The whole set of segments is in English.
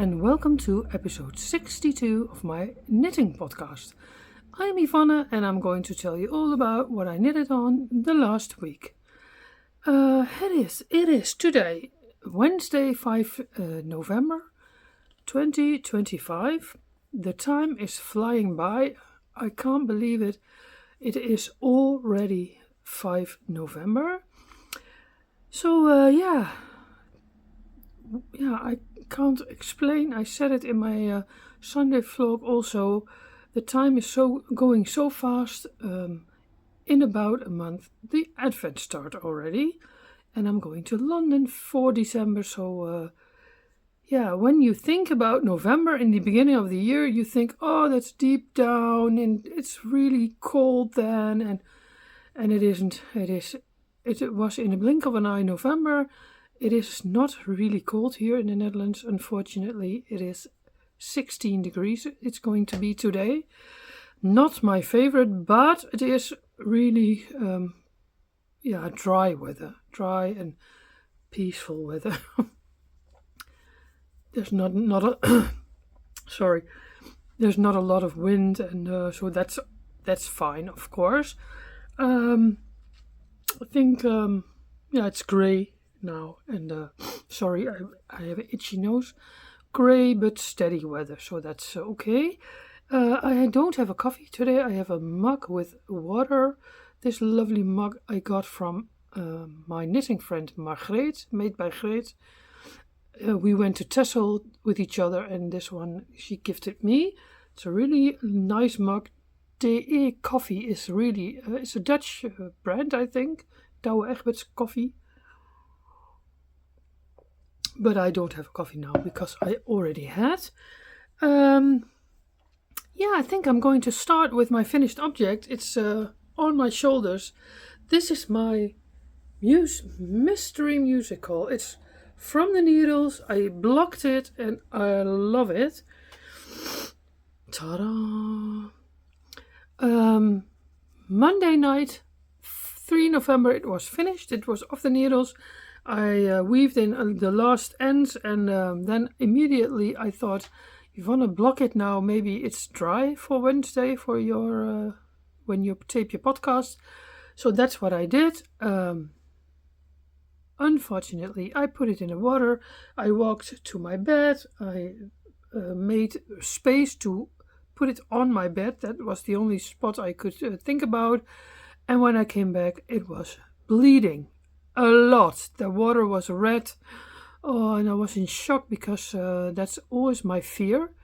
and welcome to episode 62 of my knitting podcast. I'm Ivonne and I'm going to tell you all about what I knitted on the last week. It is today, Wednesday, 5 November 2025. The time is flying by. I can't believe it. It is already 5 November. So, I can't explain. I said it in my Sunday vlog also. The time is going so fast. In about a month, the Advent start already. And I'm going to London for December. So, when you think about November in the beginning of the year, you think, oh, that's deep down and it's really cold then. And it isn't. It was in a blink of an eye November. It is not really cold here in the Netherlands, unfortunately. It is 16 degrees it's going to be today. Not my favorite, but it is really, dry weather. Dry and peaceful weather. There's not a, there's not a lot of wind, and so that's fine, of course. I think, it's grey now, and I have an itchy nose. Grey but steady weather, so that's okay. I don't have a coffee today. I have a mug with water. This lovely mug I got from my knitting friend Margreet, made by Greet. We went to Texel with each other, and this one she gifted me. It's a really nice mug. DE Coffee is really, it's a Dutch brand, I think. Douwe Egberts coffee. But I don't have coffee now because I already had. I think I'm going to start with my finished object. It's on my shoulders. This is my mystery-musikal. It's from the needles. I blocked it and I love it. Ta-da! Monday night, 3 November, it was finished. It was off the needles. I weaved in the last ends, and then immediately I thought, you want to block it now, maybe it's dry for Wednesday for your when you tape your podcast. So that's what I did. Unfortunately, I put it in the water. I walked to my bed. I made space to put it on my bed. That was the only spot I could think about. And when I came back, it was bleeding a lot. The water was red. Oh, and I was in shock because that's always my fear.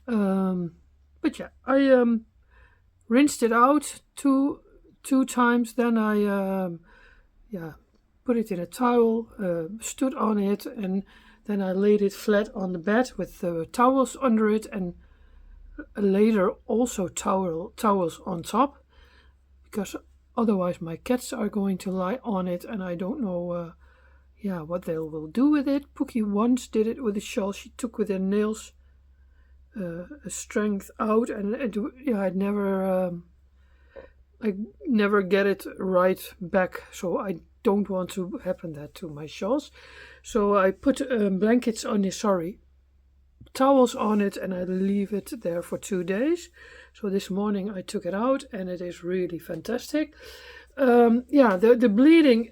I rinsed it out two times. Then I put it in a towel, stood on it, and then I laid it flat on the bed with towels under it, and later also towels on top, because otherwise my cats are going to lie on it, and I don't know what they will do with it. Pookie once did it with a shawl. She took with her nails a strength out, and I never get it right back, so I don't want to happen that to my shawls. So I put towels on it, and I leave it there for 2 days. So this morning I took it out, and it is really fantastic. The bleeding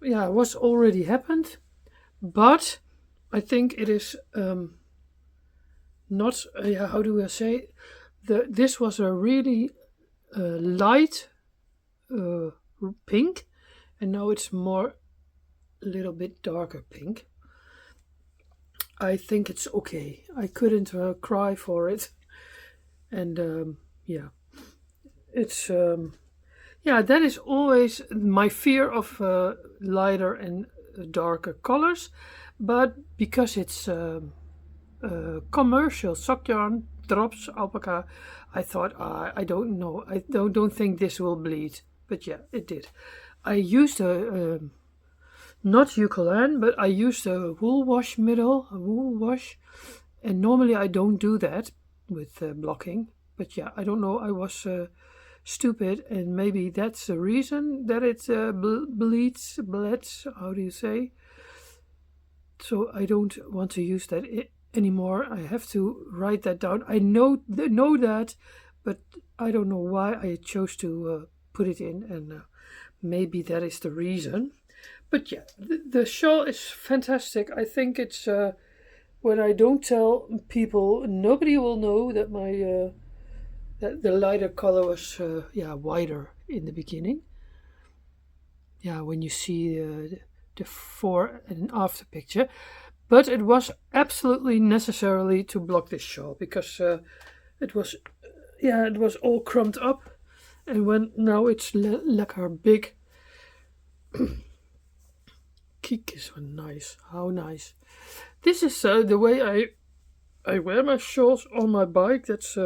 was already happened, but I think it is not. How do I say? This was a really light pink, and now it's a little bit darker pink. I think it's okay. I couldn't cry for it, and it's that is always my fear of lighter and darker colors, but because it's commercial sock yarn, drops alpaca, I thought I don't know. I don't think this will bleed, but yeah, it did. I used not Eucalan, but I used a wool wash, and normally I don't do that with blocking. But yeah, I don't know. I was stupid, and maybe that's the reason that it bleeds. How do you say? so I don't want to use that anymore. I have to write that down. I know that, but I don't know why I chose to put it in, and maybe that is the reason. But yeah, the shawl is fantastic. I think it's when I don't tell people, nobody will know that my that the lighter color was wider in the beginning. Yeah, when you see the before and after picture. But it was absolutely necessarily to block this shawl because it was it was all crumped up, and when now it's lekker big. Kijk is so nice. How nice! This is the way I wear my shawls on my bike. That's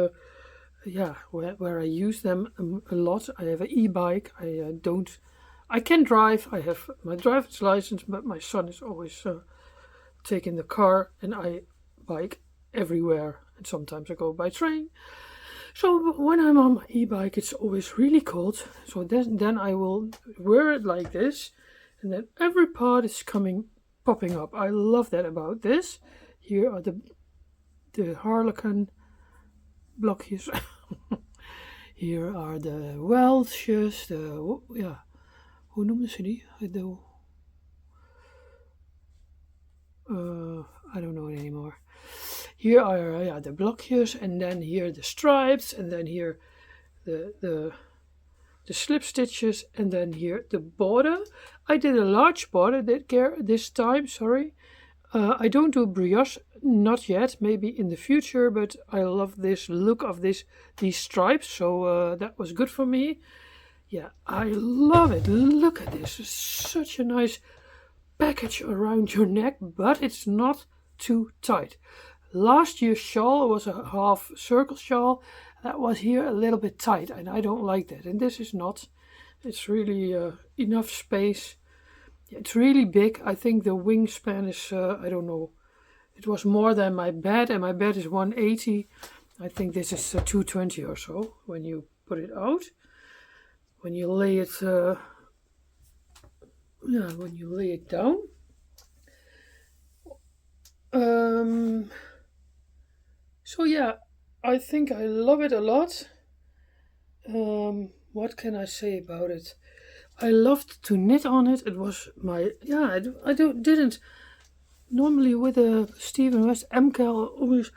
where I use them a lot. I have an e-bike. I can drive. I have my driver's license, but my son is always taking the car, and I bike everywhere. And sometimes I go by train. So when I'm on my e-bike, it's always really cold. So then I will wear it like this, and then every part is popping up. I love that about this. Here are the harlequin blokjes. Here are the weltjes. Hoe noemen ze die? I don't know it anymore. Here are the blokjes, and then here the stripes, and then here the slip stitches, and then here the border. I did a large border this time, sorry. I don't do brioche, not yet, maybe in the future, but I love this look of these stripes, so that was good for me. Yeah, I love it. Look at this. It's such a nice package around your neck, but it's not too tight. Last year's shawl was a half circle shawl. That was here a little bit tight, and I don't like that. And this is not. It's really enough space. It's really big. I think the wingspan is, I don't know. It was more than my bed, and my bed is 180. I think this is 220 or so when you put it out. When you lay it, when you lay it down. So yeah, I think I love it a lot. What can I say about it? I loved to knit on it. It was my didn't normally with a Stephen West MCAL always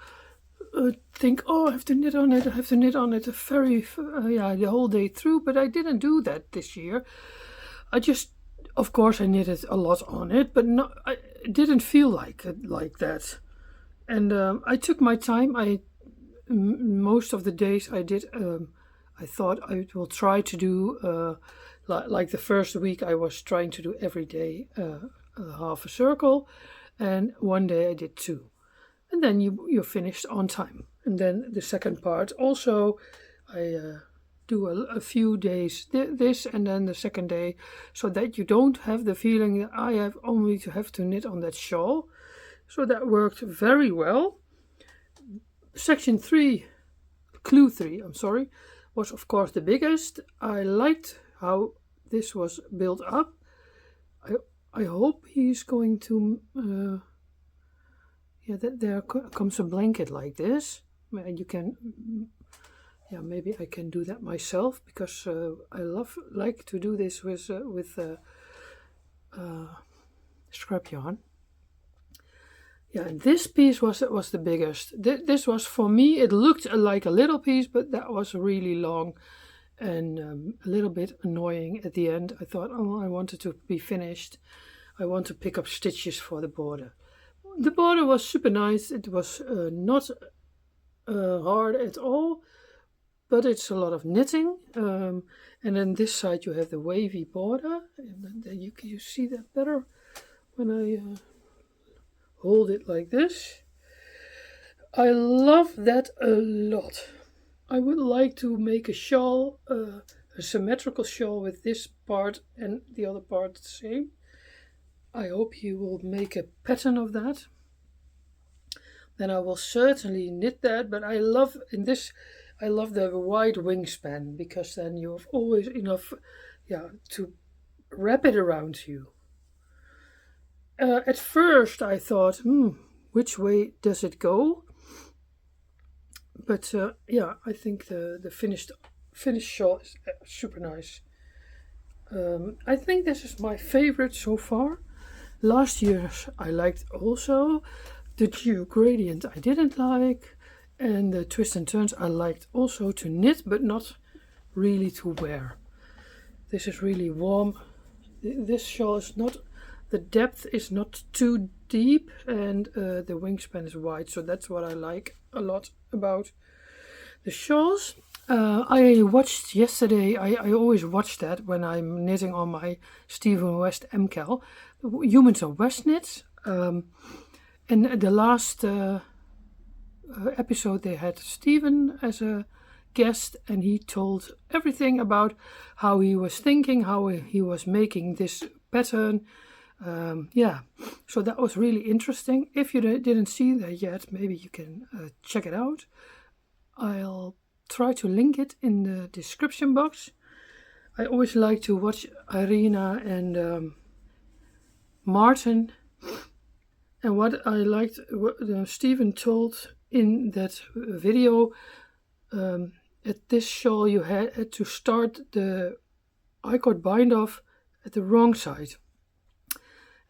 think, oh, I have to knit on it. I have to knit on it the whole day through. But I didn't do that this year. Of course, I knitted a lot on it, but I didn't feel like that. And I took my time. Most of the days I did. I thought I will try to do like the first week. I was trying to do every day half a circle, and one day I did 2, and then you're finished on time. And then the second part also, I do a few days this, and then the second day, so that you don't have the feeling that I have only to have to knit on that shawl. So that worked very well. Section 3, clue 3, I'm sorry, was of course the biggest. I liked how this was built up. I hope he's going to that there comes a blanket like this. You can maybe I can do that myself, because I like to do this with scrap yarn. Yeah, and this piece was the biggest. This was, for me, it looked like a little piece, but that was really long and a little bit annoying at the end. I thought, I wanted to be finished. I want to pick up stitches for the border. The border was super nice. It was not hard at all, but it's a lot of knitting. And then this side you have the wavy border. And then you see that better when I hold it like this. I love that a lot. I would like to make a shawl, a symmetrical shawl with this part and the other part the same. I hope you will make a pattern of that. Then I will certainly knit that, but I love the wide wingspan, because then you have always enough to wrap it around you. At first I thought, which way does it go? But yeah, I think the finished shawl is super nice. I think this is my favorite so far. Last year's I liked also. The Geo Gradient I didn't like. And the Twist and Turns I liked also to knit, but not really to wear. This is really warm. This shawl is not, the depth is not too deep, and the wingspan is wide, so that's what I like a lot about the shawls. I watched yesterday, I always watch that when I'm knitting on my Stephen West MCAL, Humans of Westknits. And the last episode they had Stephen as a guest, and he told everything about how he was thinking, how he was making this pattern. Yeah, so that was really interesting. If you didn't see that yet, maybe you can check it out. I'll try to link it in the description box. I always like to watch Irina and Martin. And what I liked, what Stephen told in that video, at this shawl you had to start the I-cord bind off at the wrong side.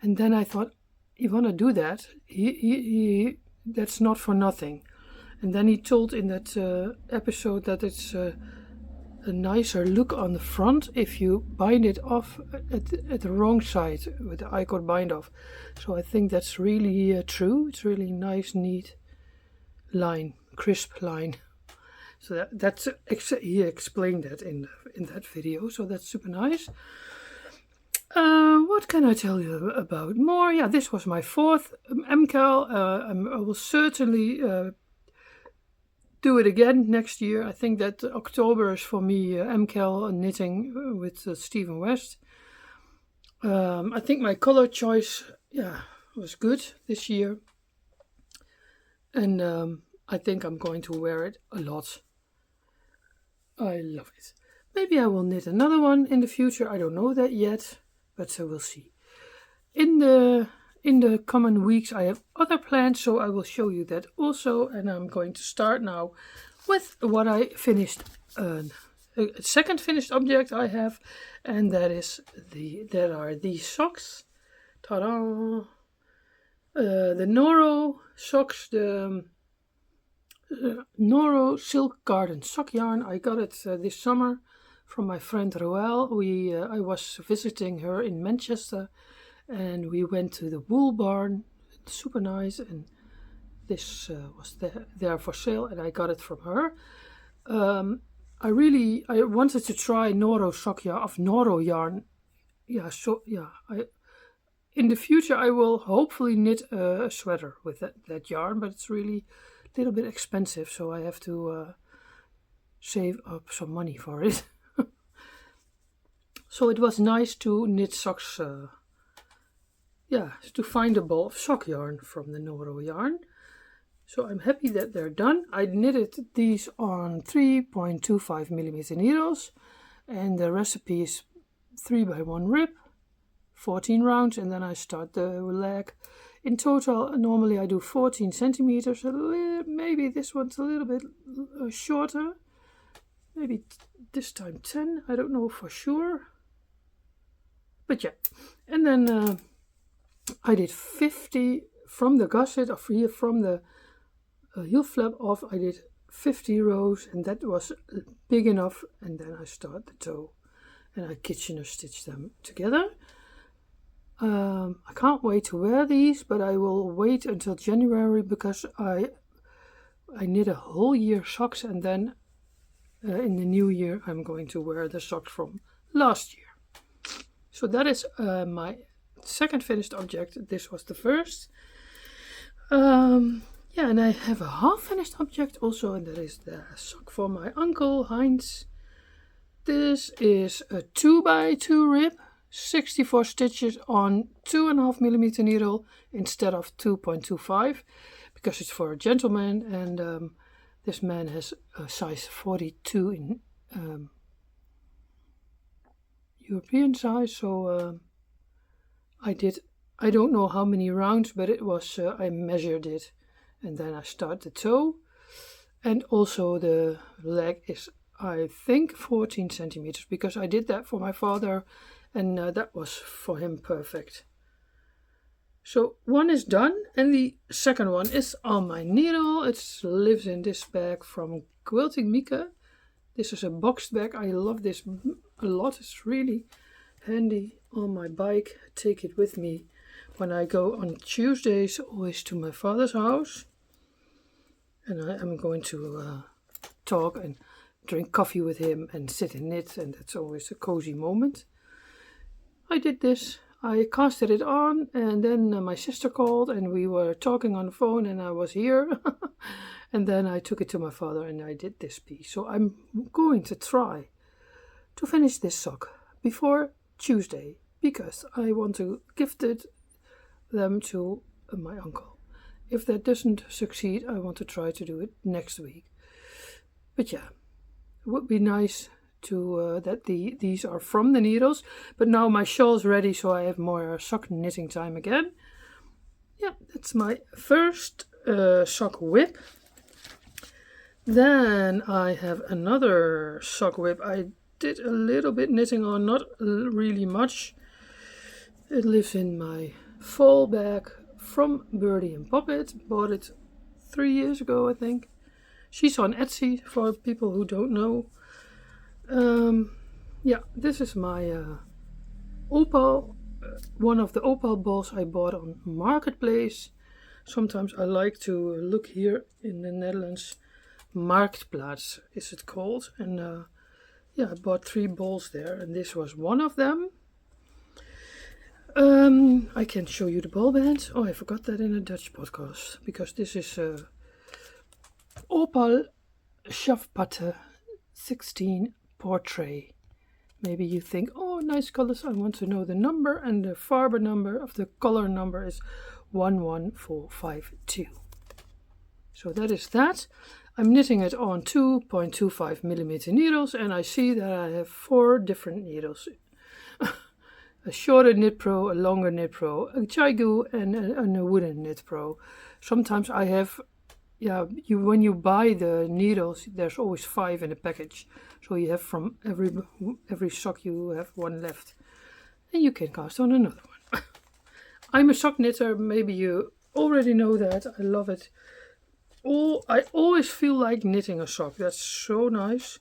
And then I thought, you want to do that? He that's not for nothing. And then he told in that episode that it's a nicer look on the front if you bind it off at the wrong side with the I-cord bind off. So I think that's really true. It's really nice, neat line, crisp line. So that's he explained that in that video. So that's super nice. What can I tell you about more? Yeah, this was my fourth MCAL. I will certainly do it again next year. I think that October is for me MCAL knitting with Stephen West. I think my color choice, was good this year. And I think I'm going to wear it a lot. I love it. Maybe I will knit another one in the future. I don't know that yet, but we'll see. In the coming weeks I have other plans, so I will show you that also. And I'm going to start now with what I finished, a second finished object I have, and that are these socks. Ta-da! The Noro socks, the Noro Silk Garden sock yarn. I got it this summer from my friend Roelle. I was visiting her in Manchester, and we went to the wool barn. It's super nice, and this was there for sale, and I got it from her. I wanted to try Noro sock yarn of Noro yarn. In the future I will hopefully knit a sweater with that yarn, but it's really a little bit expensive, so I have to save up some money for it. So it was nice to knit socks, to find a ball of sock yarn from the Noro yarn. So I'm happy that they're done. I knitted these on 3.25 millimeter needles, and the recipe is 3x1 rib, 14 rounds, and then I start the leg. In total, normally I do 14 centimeters. Maybe this one's a little bit shorter. Maybe this time 10. I don't know for sure. But yeah. And then I did 50 from the gusset, or here from the heel flap off. I did 50 rows, and that was big enough. And then I start the toe, and I Kitchener stitch them together. I can't wait to wear these, but I will wait until January, because I knit a whole year socks, and then in the new year I'm going to wear the socks from last year. So that is my second finished object. This was the first. And I have a half finished object also, and that is the sock for my uncle Heinz. This is a 2x2 rib, 64 stitches on 2.5 millimeter needle instead of 2.25, because it's for a gentleman, and this man has a size 42 in European size, so I did I don't know how many rounds, but it was, I measured it, and then I start the toe, and also the leg is, I think, 14 centimeters, because I did that for my father, and that was for him perfect. So one is done, and the second one is on my needle. It lives in this bag from Quilting Mika. This is a boxed bag. I love this a lot. It's really handy on my bike. I take it with me when I go on Tuesdays, always to my father's house. And I am going to talk and drink coffee with him and sit and knit, and that's always a cozy moment. I did this. I casted it on, and then my sister called, and we were talking on the phone, and I was here. And then I took it to my father, and I did this piece. So I'm going to try to finish this sock before Tuesday, because I want to gift them to my uncle. If that doesn't succeed, I want to try to do it next week. But yeah, it would be nice to that these are from the needles. But now my shawl's ready, so I have more sock knitting time again. Yeah, that's my first sock whip. Then I have another sock whip. I did a little bit knitting on, not really much. It lives in my fall bag from Birdie and Poppet. Bought it 3 years ago, I think. She's on Etsy for people who don't know. Yeah, this is my opal, one of the opal balls I bought on Marketplace. Sometimes I like to look here in the Netherlands. Marktplaats is it called, and yeah, I bought 3 balls there, and this was one of them. I can show you the ball band. Oh, I forgot that in a Dutch podcast, because this is Opal Schafpatte 16 Portrait. Maybe you think, oh, nice colors, I want to know the number, and the Farber number of the color number is 11452. So that is that. I'm knitting it on 2.25 millimeter needles, and I see that I have 4 different needles. A shorter Knit Pro, a longer Knit Pro, a Chaigu, and a wooden Knit Pro. Sometimes I have, when you buy the needles, there's always 5 in a package. So you have from every sock you have 1 left. And you can cast on another one. I'm a sock knitter, maybe you already know that. I love it. I always feel like knitting a sock. That's so nice.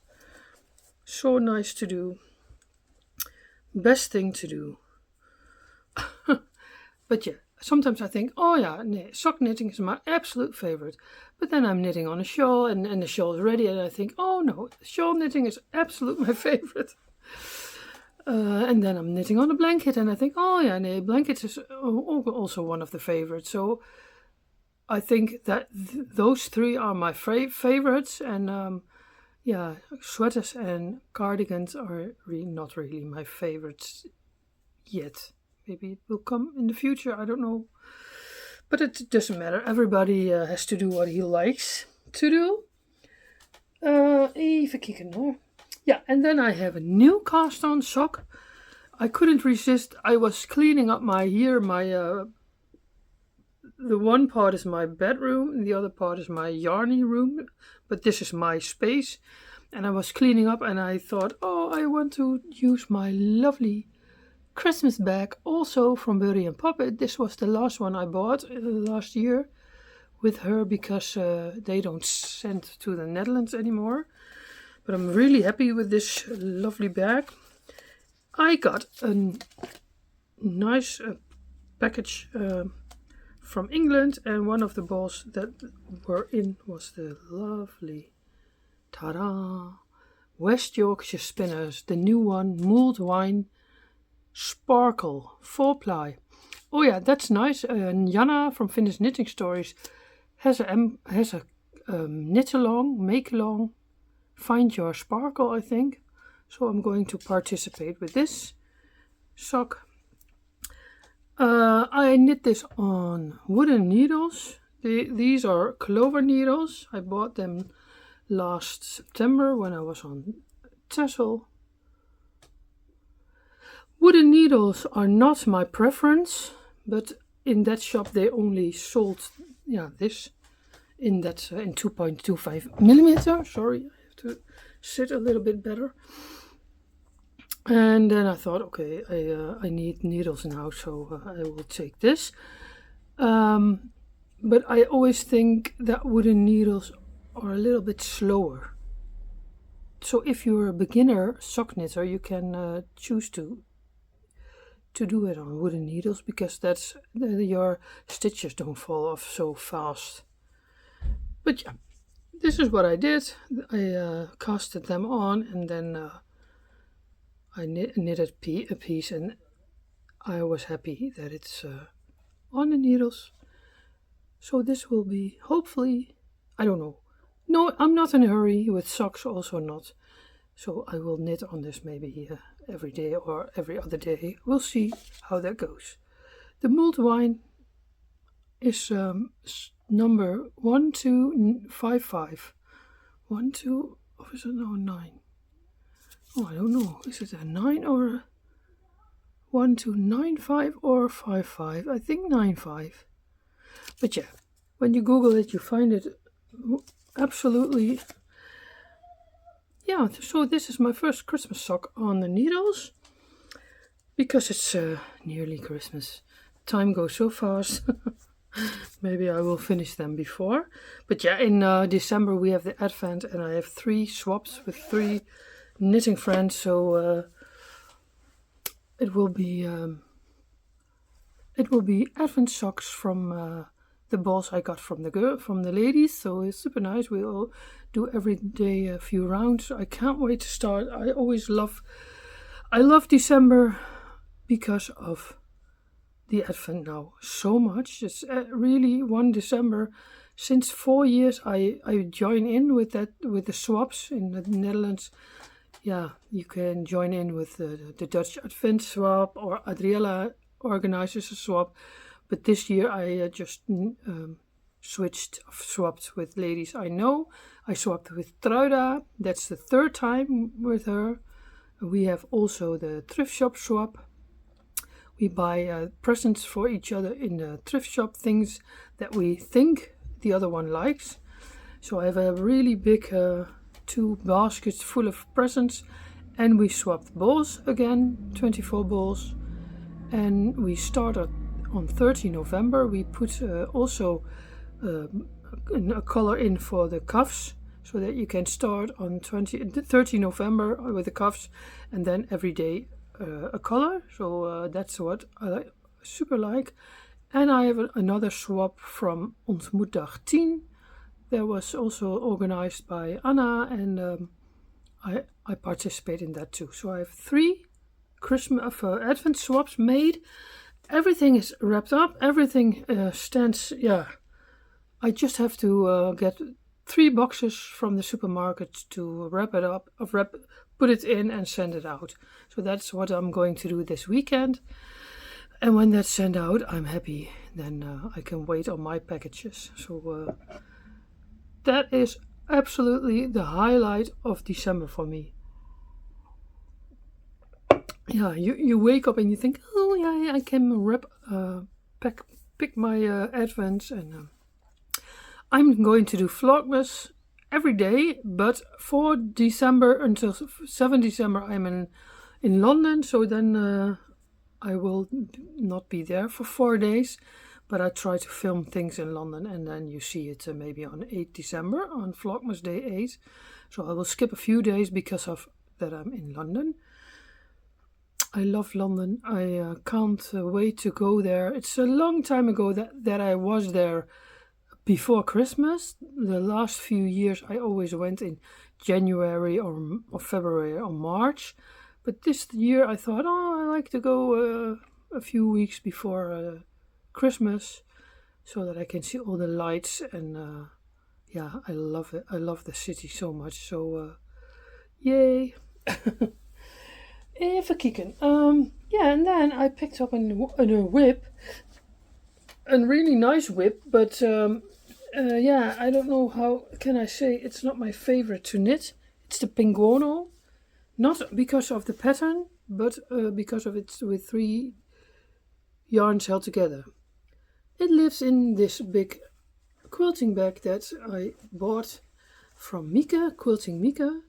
So nice to do. Best thing to do. But yeah, sometimes I think, oh yeah, sock knitting is my absolute favorite. But then I'm knitting on a shawl, and the shawl is ready, and I think, oh no, shawl knitting is absolutely my favorite. And then I'm knitting on a blanket, and I think, oh yeah, blanket is also one of the favorites. So I think that those 3 are my favorites, and yeah, sweaters and cardigans are not really my favorites yet. Maybe it will come in the future, I don't know. But it doesn't matter. Everybody has to do what he likes to do. Even kijken hoor. Yeah, and then I have a new cast on sock. I couldn't resist. I was cleaning up the one part is my bedroom, and the other part is my yarny room, but this is my space. And I was cleaning up, and I thought, oh, I want to use my lovely Christmas bag, also from Birdie and Poppet. This was the last one I bought last year with her, because they don't send to the Netherlands anymore. But I'm really happy with this lovely bag. I got a nice package from England, and one of the balls that were in was the lovely, ta-da, West Yorkshire Spinners, the new one, mulled wine sparkle 4-ply. Oh yeah, that's nice. Jana from Finnish Knitting Stories has a knit along, make along, find your sparkle, I think. So I'm going to participate with this sock. I knit this on wooden needles. These are clover needles. I bought them last September when I was on Texel. Wooden needles are not my preference, but in that shop they only sold this in 2.25 millimeter. Sorry, I have to sit a little bit better. And then I thought, okay, I need needles now, so I will take this. But I always think that wooden needles are a little bit slower. So if you're a beginner sock knitter, you can choose to do it on wooden needles, because that's your stitches don't fall off so fast. But yeah, this is what I did. I casted them on, and then I knitted a piece, and I was happy that it's on the needles. So this will be, hopefully, I don't know. No, I'm not in a hurry with socks, also not. So I will knit on this maybe every day or every other day. We'll see how that goes. The mulled wine is number 1255. 12, or is it now 9? Oh, I don't know. Is it a 9 or a 1295 or 55? I think 95. But yeah, when you Google it, you find it absolutely. Yeah, so this is my first Christmas sock on the needles, because it's nearly Christmas. Time goes so fast. Maybe I will finish them before. But yeah, in December we have the Advent, and I have 3 swaps with 3 knitting friends. So it will be Advent socks from the balls I got from the ladies. So it's super nice. We all do every day a few rounds. I can't wait to start. I love December because of the Advent now so much. It's really 1 December. Since 4 years I join in with the swaps in the Netherlands. Yeah, you can join in with the Dutch Advent swap, or Adriella organizes a swap. But this year I just swapped with ladies I know. I swapped with Truida. That's the 3rd time with her. We have also the thrift shop swap. We buy presents for each other in the thrift shop, things that we think the other one likes. So I have a really big 2 baskets full of presents, and we swapped balls again, 24 balls. And we started on 30 November. We put also a color in for the cuffs, so that you can start on 30 November with the cuffs, and then every day a color. So that's what I super like. And I have another swap from Ontmoetdag 10. That was also organized by Anna, and I participate in that too. So I have 3 Christmas Advent swaps made. Everything is wrapped up. Everything stands. Yeah, I just have to get 3 boxes from the supermarket to wrap it up, put it in, and send it out. So that's what I'm going to do this weekend. And when that's sent out, I'm happy. Then I can wait on my packages. So that is absolutely the highlight of December for me. Yeah, you wake up and you think, oh yeah, I can pick my Advents, and I'm going to do Vlogmas every day, but for December until 7 December I'm in London, so then I will not be there for 4 days, but I try to film things in London, and then you see it maybe on 8 December, on Vlogmas Day 8. So I will skip a few days because of that I'm in London. I love London. I can't wait to go there. It's a long time ago that I was there before Christmas. The last few years I always went in January or February or March. But this year I thought, I like to go a few weeks before Christmas, so that I can see all the lights. And yeah, I love it. I love the city so much. So yay. Even kijken. Yeah, and then I picked up a whip. A really nice whip, but yeah, I don't know how can I say it's not my favorite to knit. It's the penguono. Not because of the pattern, but because of it's with 3 yarns held together. It lives in this big quilting bag that I bought from Mika, Quilting Mika.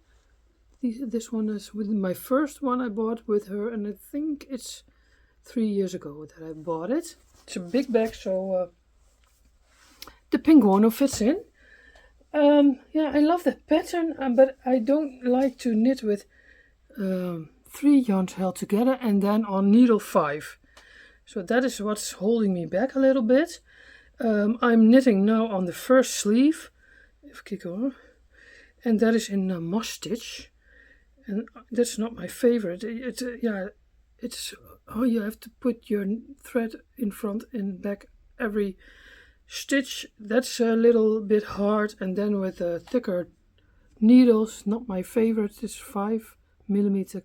This one is with my first one I bought with her, and I think it's 3 years ago that I bought it. It's a big bag, so the penguono fits in. I love the pattern, but I don't like to knit with 3 yarns held together and then on needle 5. So that is what's holding me back a little bit. I'm knitting now on the first sleeve, even kijken hoor, and that is in moss stitch, and that's not my favorite. It's you have to put your thread in front and back every stitch. That's a little bit hard, and then with thicker needles, not my favorite. It's 5mm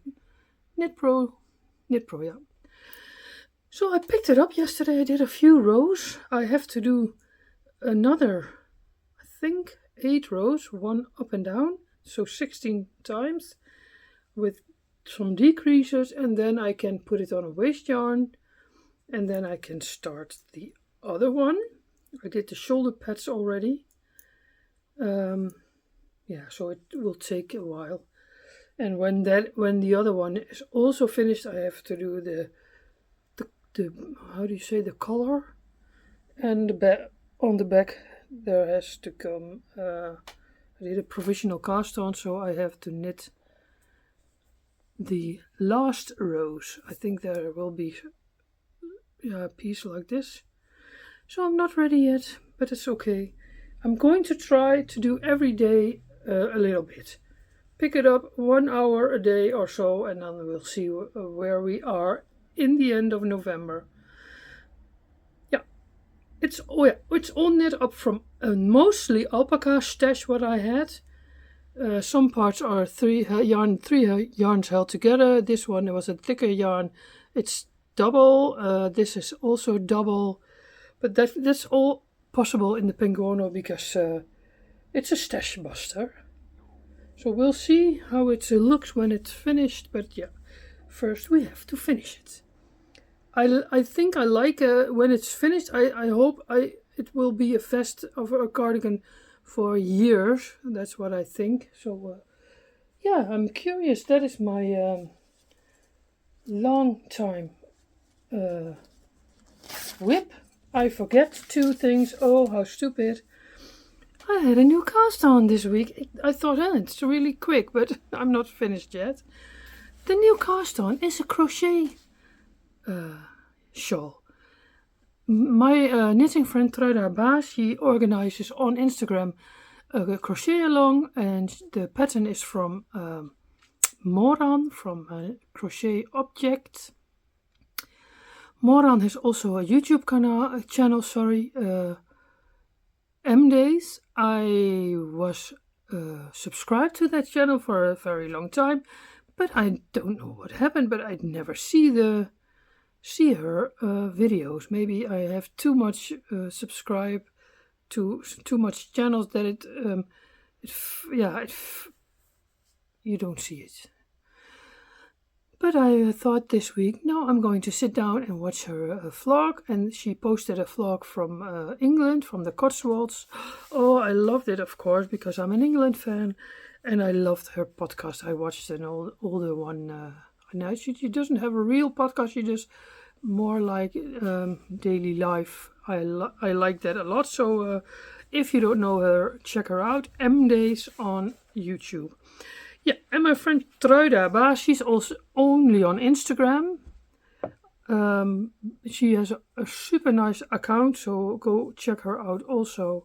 Knit Pro, yeah. So I picked it up yesterday. I did a few rows. I have to do another, I think, 8 rows, 1 up and down, so 16 times with some decreases, and then I can put it on a waste yarn, and then I can start the other one. I did the shoulder pads already. So it will take a while. And when the other one is also finished, I have to do the how do you say, the collar, and on the back there has to come. I did a provisional cast on, so I have to knit the last rows. I think there will be a piece like this. So I'm not ready yet, but it's okay. I'm going to try to do every day a little bit. Pick it up 1 hour a day or so, and then we'll see where we are in the end of November. It's all knit up from a mostly alpaca stash what I had. Some parts are 3 yarns held together. This one was a thicker yarn. It's double. This is also double. But that's all possible in the penguono because it's a stash buster. So we'll see how it looks when it's finished. But yeah, first we have to finish it. I think I like when it's finished. I hope it will be a vest of a cardigan for years. That's what I think. So I'm curious. That is my long time whip. I forget 2 things. Oh, how stupid. I had a new cast on this week. I thought, it's really quick, but I'm not finished yet. The new cast on is a crochet shawl. My knitting friend Truida Baas, she organizes on Instagram a crochet along, and the pattern is from Moran, from Crochet Object. Moran has also a YouTube channel, M-Days. I was subscribed to that channel for a very long time, but I don't know what happened, but I'd never see her videos. Maybe I have too much subscribe to too much channels that you don't see it. But I thought this week, no, I'm going to sit down and watch her vlog, and she posted a vlog from England, from the Cotswolds. Oh, I loved it, of course, because I'm an England fan, and I loved her podcast. I watched an older one. Now she doesn't have a real podcast. She does more like daily life. I like that a lot. So if you don't know her, check her out. M-Days on YouTube. Yeah, and my friend Truida Baas, she's also only on Instagram. She has a super nice account, so go check her out also.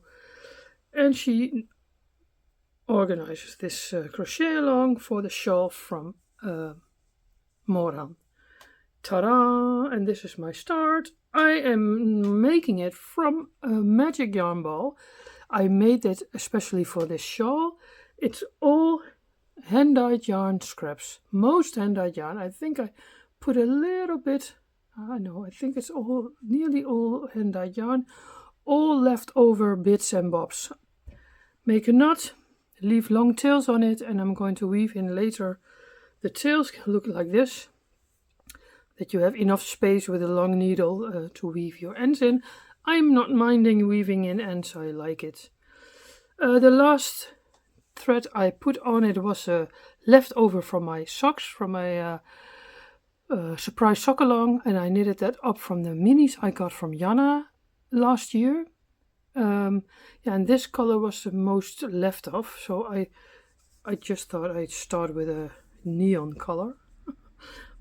And she organizes this crochet along for the shawl from Moran. Ta-da! And this is my start. I am making it from a magic yarn ball. I made it especially for this shawl. It's all hand-dyed yarn scraps. Most hand-dyed yarn. I think I put a little bit, I think it's nearly all hand-dyed yarn. All leftover bits and bobs. Make a knot, leave long tails on it, and I'm going to weave in later. The tails look like this. that you have enough space with a long needle to weave your ends in. I'm not minding weaving in ends, I like it. The last thread I put on it was leftover from my socks, from my surprise sock along, and I knitted that up from the minis I got from Jana last year. And this color was the most left off, so I just thought I'd start with a neon color.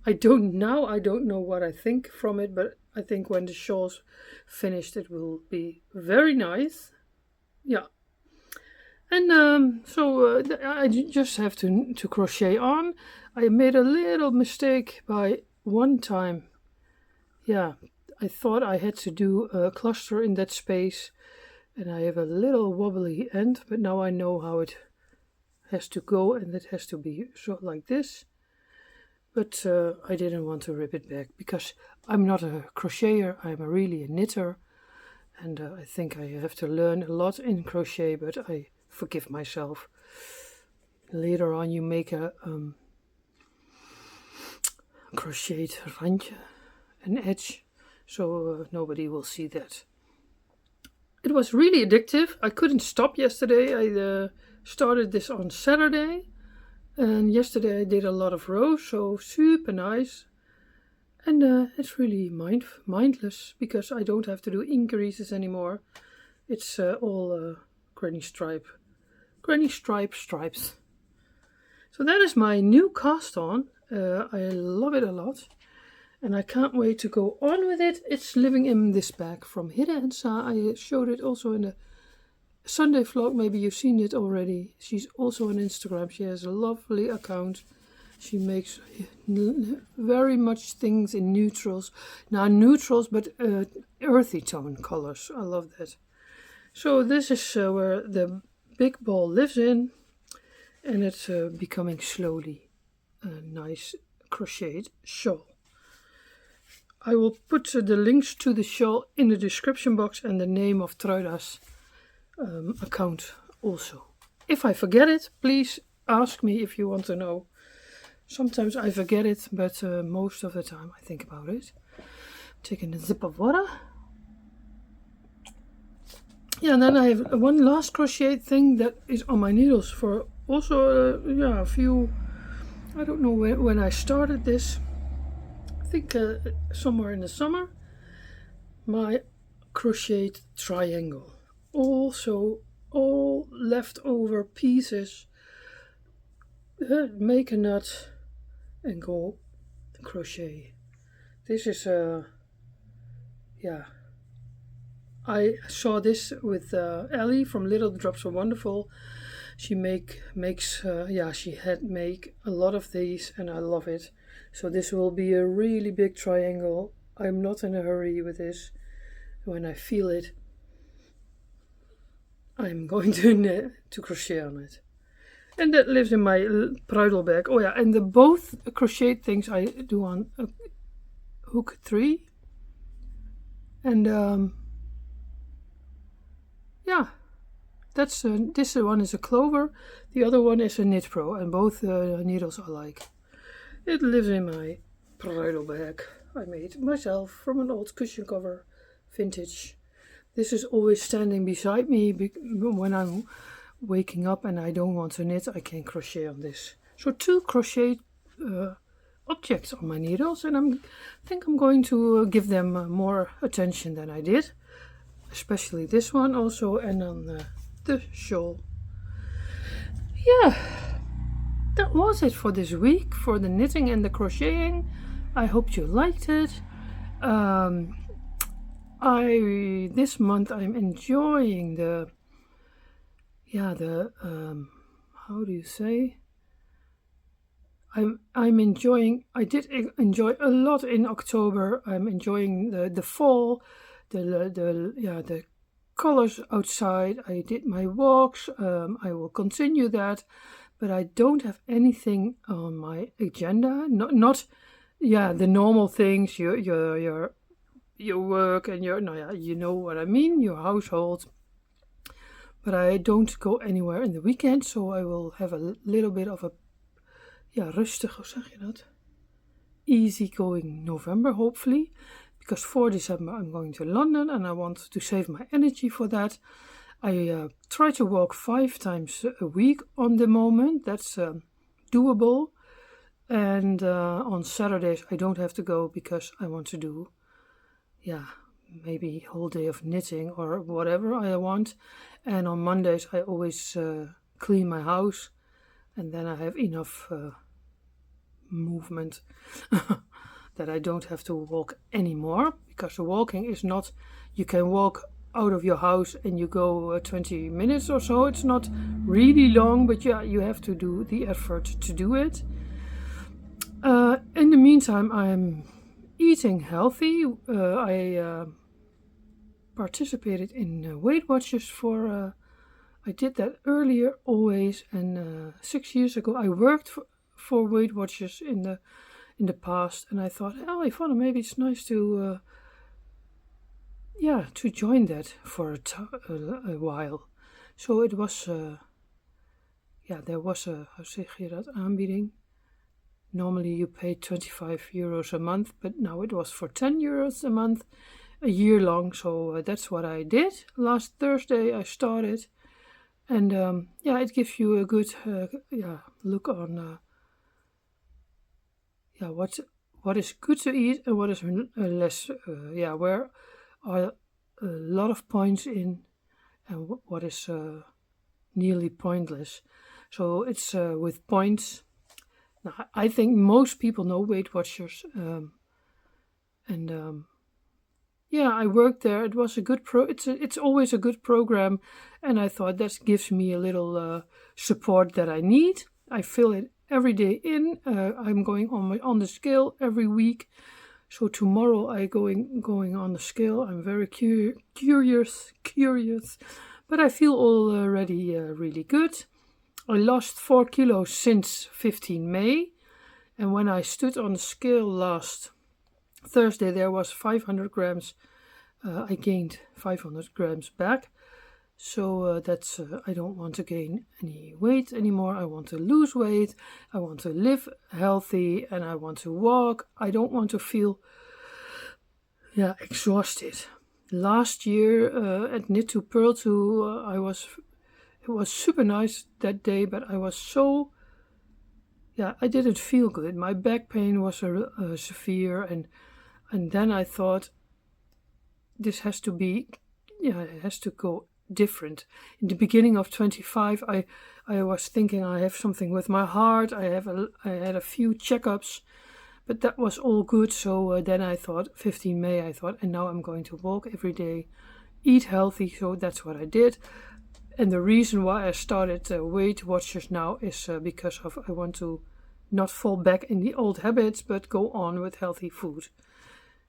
I don't know what I think from it, but I think when the shawl's finished it will be very nice. Yeah. And so I just have to crochet on. I made a little mistake by one time. Yeah, I thought I had to do a cluster in that space, and I have a little wobbly end, but now I know how it has to go, and it has to be sort like this. But I didn't want to rip it back because I'm not a crocheter, I'm really a knitter, and I think I have to learn a lot in crochet, but I forgive myself. Later on you make a crocheted randje, an edge, so nobody will see that. It was really addictive. I couldn't stop yesterday. I started this on Saturday, and yesterday I did a lot of rows, so super nice. And it's really mindless because I don't have to do increases anymore. It's all granny stripe stripes. So that is my new cast on. I love it a lot, and I can't wait to go on with it. It's living in this bag from Hidde and Sa. I showed it also in the Sunday vlog. Maybe you've seen it already. She's also on Instagram. She has a lovely account. She makes very much things in neutrals. Now neutrals, but earthy tone colors. I love that. So this is where the big ball lives in, and it's becoming slowly a nice crocheted shawl. I will put the links to the shawl in the description box and the name of Truida's account also. If I forget it, please ask me if you want to know. Sometimes I forget it, but most of the time I think about it. Taking a sip of water. Yeah, and then I have one last crochet thing that is on my needles for also a few, I don't know when I started this. I think somewhere in the summer. My crocheted triangle. Also all leftover pieces. Make a knot and go crochet. This is I saw this with Ellie from Little Drops of Wonderful. She she had make a lot of these, and I love it. So this will be a really big triangle. I'm not in a hurry with this. When I feel it, I'm going to crochet on it. And that lives in my bridal bag. Oh yeah, and the both crochet things I do on hook 3. And that's this one is a clover, the other one is a knit pro, and both needles I like. It lives in my bridal bag I made myself from an old cushion cover, vintage. This is always standing beside me when I'm waking up and I don't want to knit. I can crochet on this. So 2 crochet objects on my needles, and I think I'm going to give them more attention than I did. Especially this one also, and then the shawl. Yeah, that was it for this week, for the knitting and the crocheting. I hope you liked it. This month I'm enjoying the how do you say? I'm enjoying. I did enjoy a lot in October. I'm enjoying the fall, the colors outside. I did my walks. I will continue that, but I don't have anything on my agenda. Not the normal things. Your work and you know what I mean. Your household. But I don't go anywhere in the weekend, so I will have a little bit of a rustig, hoe zeg je dat? easygoing November, hopefully, because for December I'm going to London and I want to save my energy for that. I try to walk 5 times a week on the moment. That's doable. And on Saturdays I don't have to go because I want to do, maybe whole day of knitting or whatever I want. And on Mondays I always clean my house, and then I have enough movement that I don't have to walk anymore, because the walking is not, you can walk out of your house and you go 20 minutes or so. It's not really long, but you have to do the effort to do it. In the meantime, I'm eating healthy. I participated in Weight Watchers I did that earlier always, and 6 years ago I worked for Weight Watchers in the past, and I thought, Ivonne, maybe it's nice to join that for a while. So it was, there was a, how zeg je dat, aanbieding. Normally you pay €25 a month, but now it was for €10 a month, a year long. So that's what I did. Last Thursday I started, and it gives you a good look on what is good to eat and what is less. Where are a lot of points in, and what is nearly pointless. So it's with points. Now, I think most people know Weight Watchers, I worked there. It was a good it's always a good program, and I thought that gives me a little support that I need. I fill it every day in. I'm going on the scale every week. So tomorrow I going on the scale. I'm very curious, but I feel already really good. I lost 4 kilos since 15 May, and when I stood on the scale last Thursday, there was 500 grams. I gained 500 grams back. So that's, I don't want to gain any weight anymore. I want to lose weight. I want to live healthy, and I want to walk. I don't want to feel, exhausted. Last year at Knit to Purl to, it was super nice that day, but I was so, I didn't feel good. My back pain was severe, and then I thought, this has to be, it has to go different. In the beginning of 25, I was thinking I have something with my heart. I had a few checkups, but that was all good. So then I thought, 15 May, and now I'm going to walk every day, eat healthy. So that's what I did. And the reason why I started Weight Watchers now is because of I want to not fall back in the old habits, but go on with healthy food.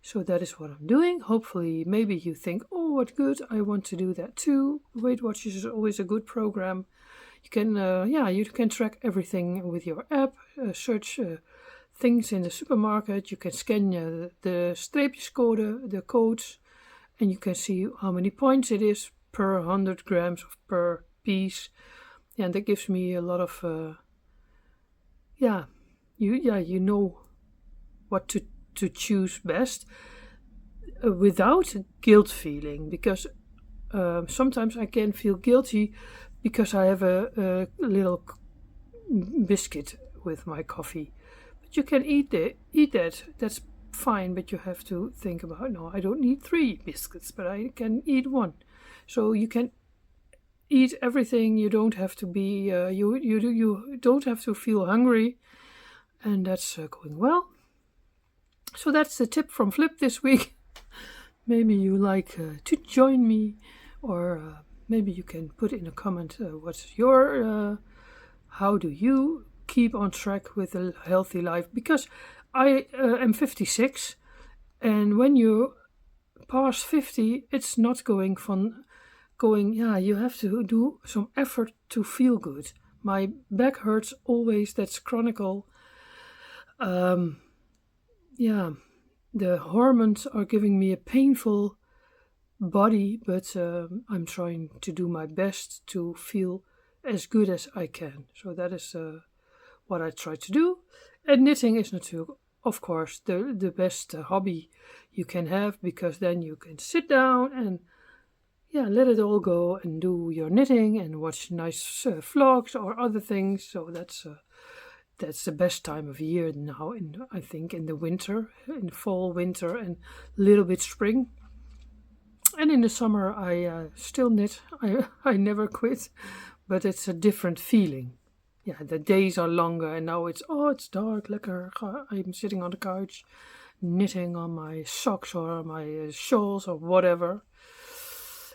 So that is what I'm doing. Hopefully, maybe you think, oh, what good, I want to do that too. Weight Watchers is always a good program. You can, you can track everything with your app, search things in the supermarket. You can scan the streepjescode, the codes, and you can see how many points it is per 100 grams of per piece. And that gives me a lot of, you know what to choose best without guilt feeling, because sometimes I can feel guilty because I have a little biscuit with my coffee. But you can eat that. That's fine, but you have to think about, no, I don't need 3 biscuits, but I can eat 1. So you can eat everything. You don't have to be you don't have to feel hungry, and that's going well. So that's the tip from Flip this week. Maybe you like to join me, or maybe you can put in a comment what's your how do you keep on track with a healthy life? Because I am 56, and when you pass 50, it's not going, you have to do some effort to feel good. My back hurts always, that's chronicle. The hormones are giving me a painful body, but I'm trying to do my best to feel as good as I can. So that is what I try to do. And knitting is of course, the best hobby you can have, because then you can sit down and let it all go and do your knitting and watch nice vlogs or other things. So that's the best time of year now. I think in the winter, in fall, winter, and a little bit spring. And in the summer, I still knit. I never quit, but it's a different feeling. Yeah, the days are longer, and now it's dark. Lekker. I'm sitting on the couch, knitting on my socks or my shawls or whatever.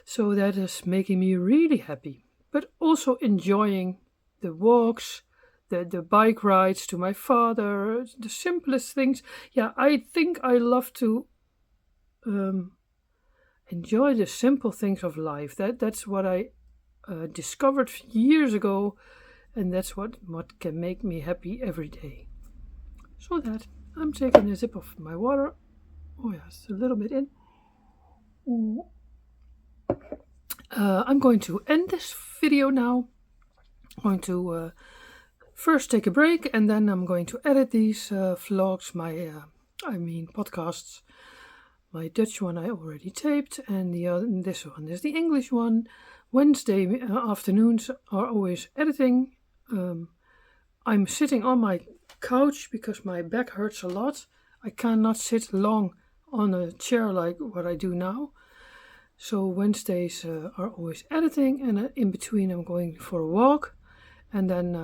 So that is making me really happy, but also enjoying the walks, the bike rides to my father, the simplest things. Yeah, I think I love to enjoy the simple things of life. That's what I discovered years ago, and that's what can make me happy every day. So that I'm taking a sip of my water. Oh yes, a little bit in. I'm going to end this video now. I'm going to first take a break, and then I'm going to edit these vlogs, podcasts. My Dutch one I already taped, and this one is the English one. Wednesday afternoons are always editing. I'm sitting on my couch because my back hurts a lot. I cannot sit long on a chair like what I do now. So Wednesdays are always editing, and in between I'm going for a walk, and then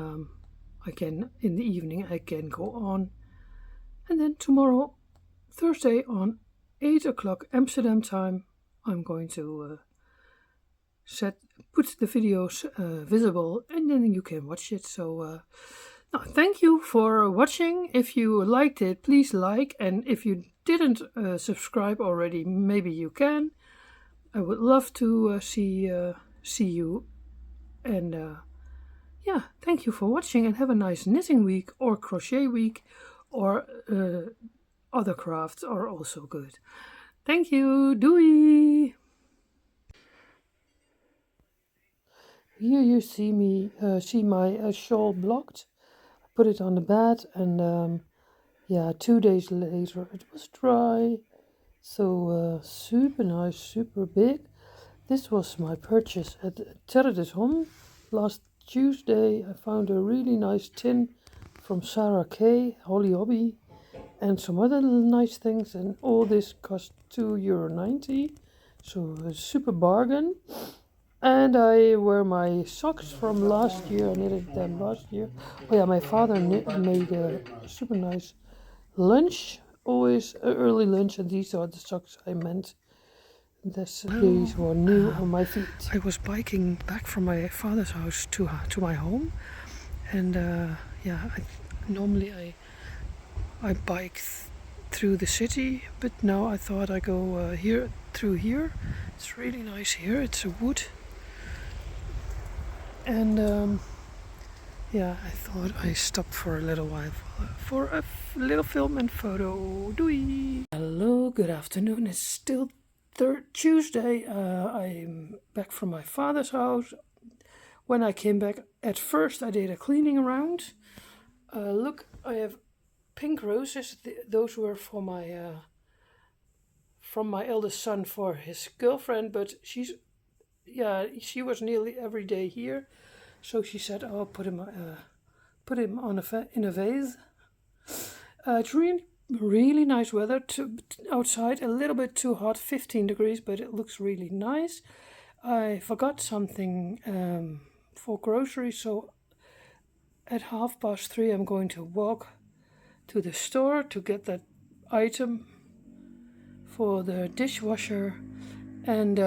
in the evening I can go on. And then tomorrow, Thursday, on 8 o'clock Amsterdam time, I'm going to put the videos visible, and then you can watch it. So thank you for watching. If you liked it, please like, and if you didn't subscribe already, maybe you can. I would love to see you, and thank you for watching, and have a nice knitting week or crochet week, or other crafts are also good. Thank you. Doei. Here you see my shawl blocked. I put it on the bed, and 2 days later it was dry. So super nice, super big. This was my purchase at Terredesholm. Last Tuesday I found a really nice tin from Sarah Kay, Holly Hobby, and some other nice things, and all this cost €2.90, so a super bargain. And I wear my socks from last year. I knitted them last year. Oh yeah, my father made a super nice lunch, always early lunch, and these are the socks I meant. These were new on my feet. I was biking back from my father's house to my home, and normally I bike through the city, but now I thought I go through here. It's really nice here. It's a wood, and I thought I stopped for a little while for a little film and photo. Doei! Hello, good afternoon. It's still Tuesday. I'm back from my father's house. When I came back, at first I did a cleaning around. Look, I have pink roses. Those were for from my eldest son for his girlfriend, but she was nearly every day here, so she said, "Oh, put him in a vase." It's really nice weather outside. A little bit too hot, 15 degrees, but it looks really nice. I forgot something for groceries, so at 3:30 I'm going to walk to the store to get that item for the dishwasher, and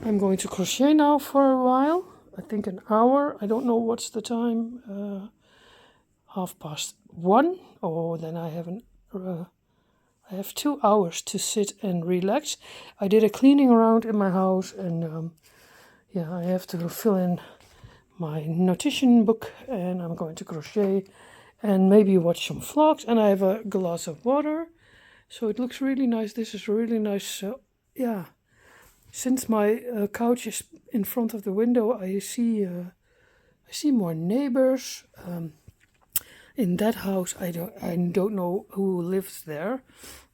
I'm going to crochet now for a while. I think an hour. I don't know what's the time. 1:30. Oh, then I have 2 hours to sit and relax. I did a cleaning around in my house, and I have to fill in my notation book, and I'm going to crochet and maybe watch some vlogs, and I have a glass of water, so it looks really nice. This is really nice. Since my couch is in front of the window, I see more neighbors. In that house, I don't know who lives there,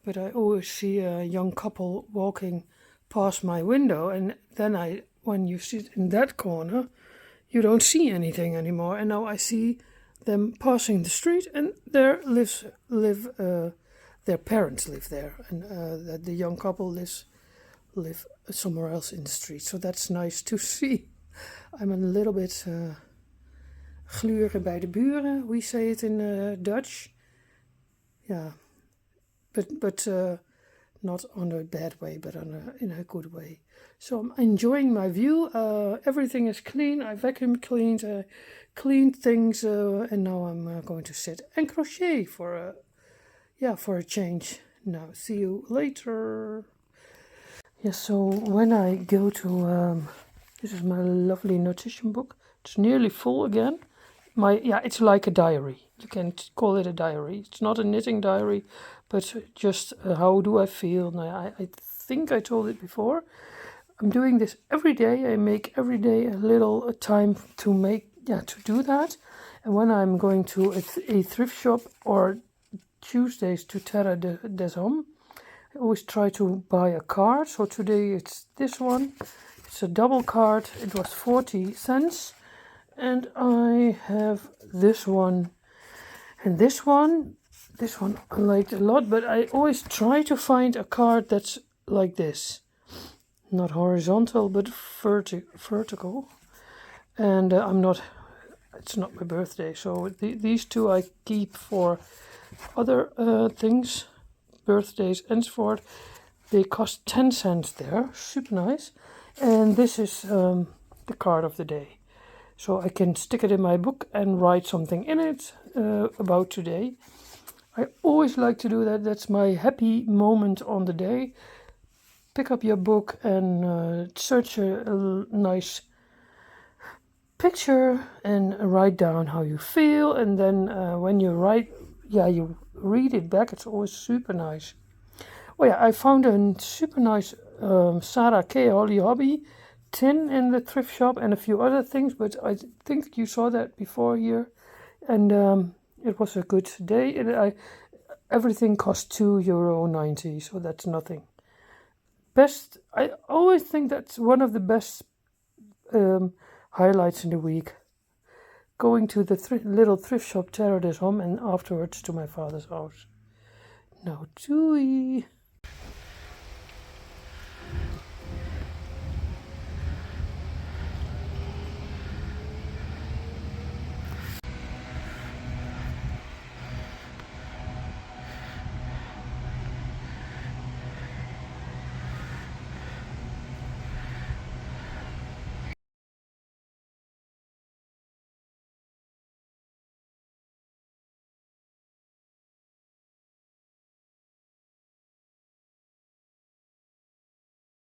but I always see a young couple walking past my window, and then when you sit in that corner, you don't see anything anymore. And now I see them passing the street, and there their parents live there, and the young couple live somewhere else in the street. So that's nice to see. I'm a little bit gluren bij de buren. We say it in Dutch. Yeah, but not on a bad way, but in a good way. So I'm enjoying my view. Everything is clean. I vacuum cleaned, cleaned things, and now I'm going to sit and crochet for a change. Now, see you later. Yeah, so when I go to this is my lovely notation book. It's nearly full again. It's like a diary. You can call it a diary. It's not a knitting diary, but just how do I feel? Now, I think I told it before. I'm doing this every day. I make every day a little time to do that. And when I'm going to a thrift shop or Tuesdays to Terra des Hommes, I always try to buy a card. So today it's this one. It's a double card. It was 40 cents. And I have this one. And this one I liked a lot, but I always try to find a card that's like this. Not horizontal, but vertical. And it's not my birthday, so these two I keep for other things, birthdays and so forth. They cost 10 cents there, super nice. And this is the card of the day. So I can stick it in my book and write something in it about today. I always like to do that. That's my happy moment on the day. Pick up your book and search a nice picture and write down how you feel. And then when you write, you read it back. It's always super nice. Oh yeah, I found a super nice Sarah K. Holly Hobby tin in the thrift shop and a few other things, but I think you saw that before here. And it was a good day. And everything cost €2.90, so that's nothing. I always think that's one of the best highlights in the week. Going to the little thrift shop Terra des Hommes and afterwards to my father's house. Nou, doei!